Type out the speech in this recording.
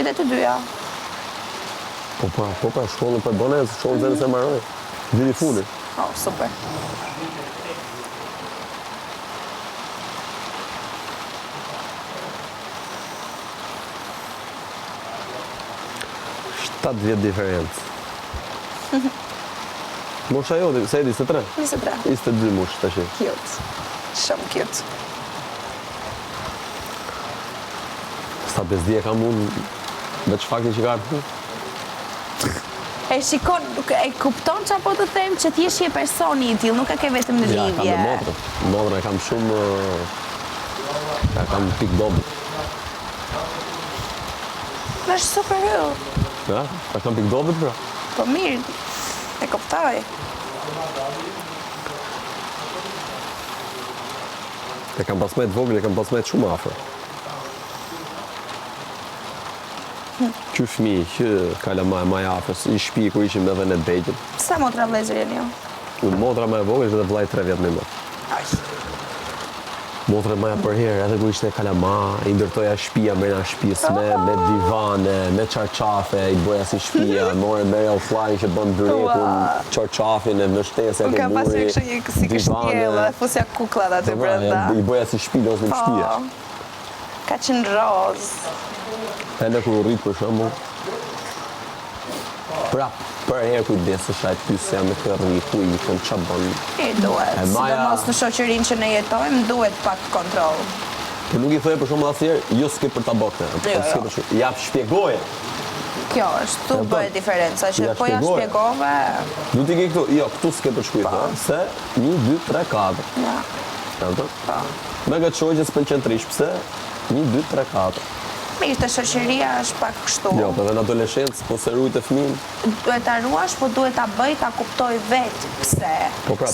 dhe të dyja. Po pra, shkollën për bëne, shkollën zërë se maroj. Diri fulli. Oh, super. Shtatë vjetë diferencë. Mosha jote, se e 23? 23. 22 mosh të shi. Cute. Shumë cute. Sa bezdje kam unë, veç faktin që ka artë. E shikon, e kupton që apo të them që t'jesh je personi i tillë, nuk e ke vetëm në Ja, kam lidhje. dhe motrën. Motrën e kam shumë... Ja, kam pik dobë. Është super hyll. Ja, kam pik dobët, pra. Po mirë, e kuptoj. E kam pasmet vogël, e kam pasmet shumë afër. Ky fëmijë që kala më afër, i shtëpi kur ishim edhe në Begjën. Sa motra vëllezër jeni ju? Motra më e vogël ishte edhe vllai 3 vjet më i madh. Motra më e përherë edhe kur ishte kalama, i ndërtoja shtëpia brenda shtëpisë me divane, me çarçafe, i bëja si shtëpia, merja ufllarin që bën byrekun, çarçafin e mbështesja Unë ke kam pasur muri. kështu një si kështjellë, fusja kuklat aty brenda. I bëja si shtëpi ose në shtëpia. Ka qenë roz. Edhe kur u rrit për shembull. Prap, për herë kujdesesh ai pyesja me të rri ku i thon ç'a bën. E duhet, sidomos në shoqërinë që ne jetojmë, duhet pak kontroll. Po nuk i thoje për shembull asnjëherë, jo s'ke për ta bokë. Ja shpjegoje. Kjo është, tu bëhet diferenca, që Ja po ja shpjegoj. shpjegove. Du t'i ke këtu, jo, këtu s'ke për shkujtë, se 1, 2, 3, 4. Ja. Me këtë shoj që s'pëlqen trish, pse? 1, 2, 3, 4. Mirë, të shoqëria është pak kështu. Jo, për dhe në adoleshencë, po se rujt e fëmin. Duhet ta ruash, po duhet ta bëj, ta kuptoj vetë pse. Po pra,